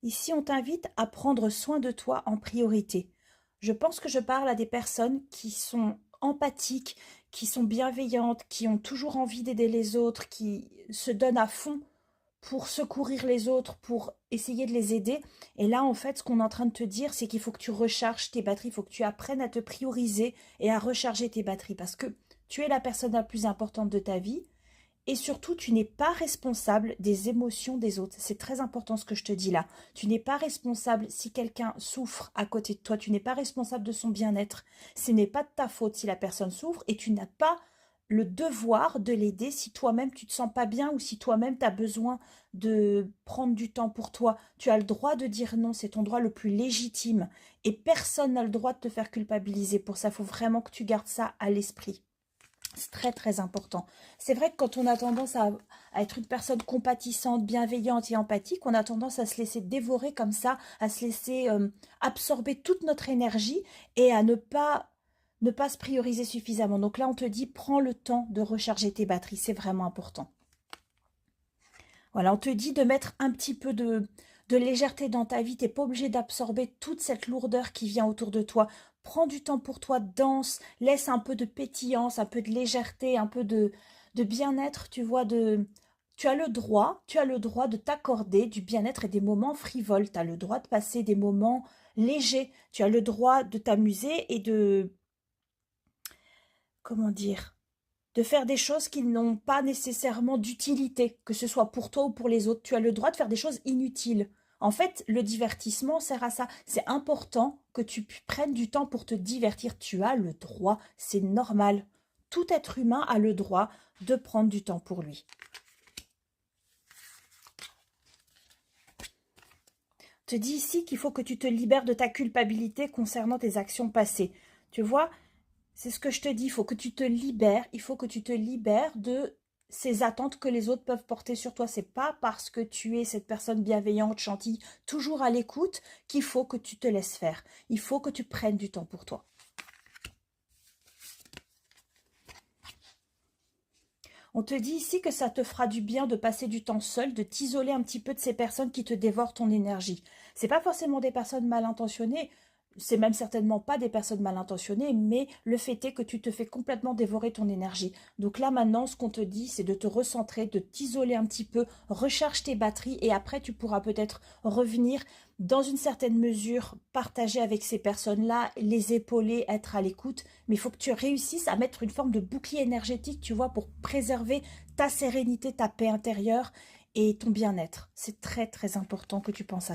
Ici, on t'invite à prendre soin de toi en priorité. Je pense que je parle à des personnes qui sont empathiques, qui sont bienveillantes, qui ont toujours envie d'aider les autres, qui se donnent à fond pour secourir les autres, pour essayer de les aider. Et là, en fait, ce qu'on est en train de te dire, c'est qu'il faut que tu recharges tes batteries, il faut que tu apprennes à te prioriser et à recharger tes batteries parce que tu es la personne la plus importante de ta vie. Et surtout, tu n'es pas responsable des émotions des autres. C'est très important ce que je te dis là. Tu n'es pas responsable si quelqu'un souffre à côté de toi. Tu n'es pas responsable de son bien-être. Ce n'est pas de ta faute si la personne souffre et tu n'as pas le devoir de l'aider si toi-même tu te sens pas bien ou si toi-même tu as besoin de prendre du temps pour toi. Tu as le droit de dire non, c'est ton droit le plus légitime et personne n'a le droit de te faire culpabiliser pour ça. Il faut vraiment que tu gardes ça à l'esprit. C'est très très important. C'est vrai que quand on a tendance à être une personne compatissante, bienveillante et empathique, on a tendance à se laisser dévorer comme ça, à se laisser absorber toute notre énergie et à ne pas se prioriser suffisamment. Donc là, on te dit, prends le temps de recharger tes batteries, c'est vraiment important. Voilà, on te dit de mettre un petit peu de légèreté dans ta vie. Tu n'es pas obligé d'absorber toute cette lourdeur qui vient autour de toi. Prends du temps pour toi, danse, laisse un peu de pétillance, un peu de légèreté, un peu de bien-être, tu vois, tu as le droit de t'accorder du bien-être et des moments frivoles. Tu as le droit de passer des moments légers. Tu as le droit de t'amuser et comment dire, de faire des choses qui n'ont pas nécessairement d'utilité, que ce soit pour toi ou pour les autres. Tu as le droit de faire des choses inutiles. En fait, le divertissement sert à ça. C'est important que tu prennes du temps pour te divertir. Tu as le droit, c'est normal. Tout être humain a le droit de prendre du temps pour lui. Je te dis ici qu'il faut que tu te libères de ta culpabilité concernant tes actions passées. Tu vois, c'est ce que je te dis, il faut que tu te libères, il faut que tu te libères de ces attentes que les autres peuvent porter sur toi. C'est pas parce que tu es cette personne bienveillante, gentille, toujours à l'écoute, qu'il faut que tu te laisses faire. Il faut que tu prennes du temps pour toi. On te dit ici que ça te fera du bien de passer du temps seul, de t'isoler un petit peu de ces personnes qui te dévorent ton énergie. C'est pas forcément des personnes mal intentionnées, c'est même certainement pas des personnes mal intentionnées, mais le fait est que tu te fais complètement dévorer ton énergie. Donc là maintenant, ce qu'on te dit, c'est de te recentrer, de t'isoler un petit peu, recharge tes batteries et après tu pourras peut-être revenir dans une certaine mesure, partager avec ces personnes-là, les épauler, être à l'écoute. Mais il faut que tu réussisses à mettre une forme de bouclier énergétique, tu vois, pour préserver ta sérénité, ta paix intérieure et ton bien-être. C'est très très important que tu penses à ça.